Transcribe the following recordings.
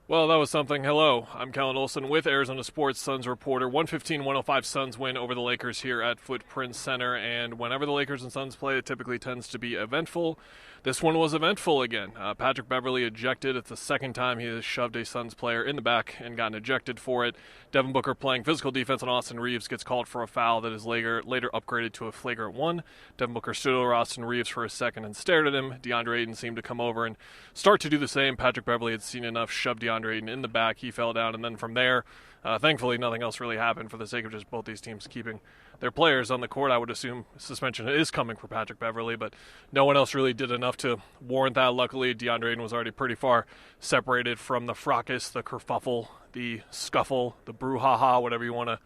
Well, that was something. Hello, I'm Kellan Olson with Arizona Sports Suns reporter. 115-105 Suns win over the Lakers here at Footprint Center, and whenever the Lakers and Suns play, it typically tends to be eventful. This one was eventful again. Patrick Beverley ejected. It's the second time he has shoved a Suns player in the back and gotten ejected for it. Devin Booker playing physical defense on Austin Reeves gets called for a foul that is later upgraded to a flagrant one. Devin Booker stood over Austin Reeves for a second and stared at him. DeAndre Ayton seemed to come over and start to do the same. Patrick Beverley had seen enough, shoved DeAndre Ayton in the back. He fell down, and then from there, thankfully, nothing else really happened for the sake of just both these teams keeping their players on the court. I would assume suspension is coming for Patrick Beverley, but no one else really did enough to warrant that. Luckily, DeAndre Ayton was already pretty far separated from the fracas, the kerfuffle, the scuffle, the brouhaha, whatever you want to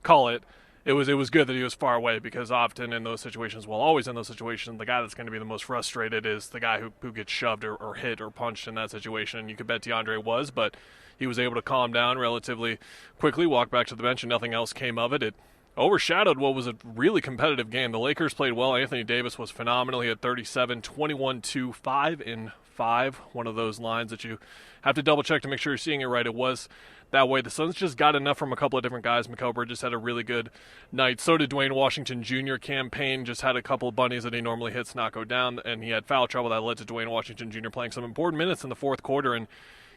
call it. It was good that he was far away, because often in those situations, well, always in those situations, the guy that's going to be the most frustrated is the guy who gets shoved or hit or punched in that situation. And you could bet DeAndre was, but he was able to calm down relatively quickly, walk back to the bench, and nothing else came of it. It overshadowed what was a really competitive game. The Lakers played well. Anthony Davis was phenomenal. He had 37, 21, 2, 5 in 5. One of those lines that you have to double check to make sure you're seeing it right. It was that way. The Suns just got enough from a couple of different guys. Mikal Bridges had a really good night. So did Dwayne Washington Jr. Campaign just had a couple of bunnies that he normally hits not go down, and he had foul trouble that led to Dwayne Washington Jr. playing some important minutes in the fourth quarter, and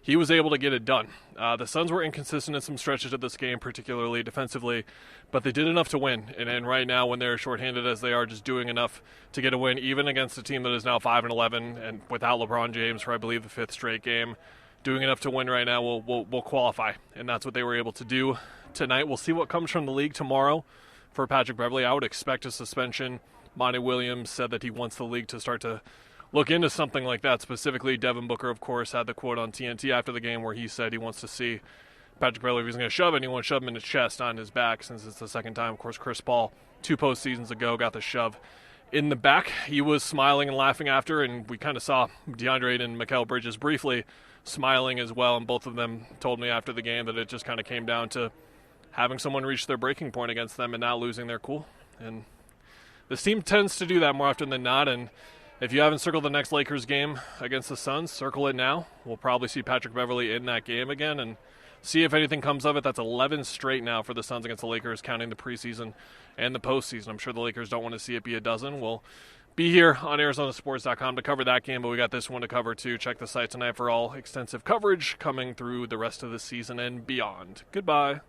he was able to get it done. The Suns were inconsistent in some stretches of this game, particularly defensively, but they did enough to win. And right now, when they're shorthanded as they are, just doing enough to get a win, even against a team that is now 5-11 and without LeBron James for, I believe, the fifth straight game, doing enough to win right now will qualify. And that's what they were able to do tonight. We'll see what comes from the league tomorrow for Patrick Beverley. I would expect a suspension. Monty Williams said that he wants the league to start to look into something like that. Specifically, Devin Booker, of course, had the quote on TNT after the game where he said he wants to see Patrick Beverley, if he's going to shove it, he wants to shove him in his chest, not in his back, since it's the second time. Of course, Chris Paul, 2 postseasons ago, got the shove in the back. He was smiling and laughing after, and we kind of saw DeAndre Ayton and Mikal Bridges briefly smiling as well, and both of them told me after the game that it just kind of came down to having someone reach their breaking point against them and not losing their cool. And this team tends to do that more often than not, and if you haven't circled the next Lakers game against the Suns, circle it now. We'll probably see Patrick Beverley in that game again and see if anything comes of it. That's 11 straight now for the Suns against the Lakers, counting the preseason and the postseason. I'm sure the Lakers don't want to see it be a dozen. We'll be here on ArizonaSports.com to cover that game, but we got this one to cover too. Check the site tonight for all extensive coverage coming through the rest of the season and beyond. Goodbye.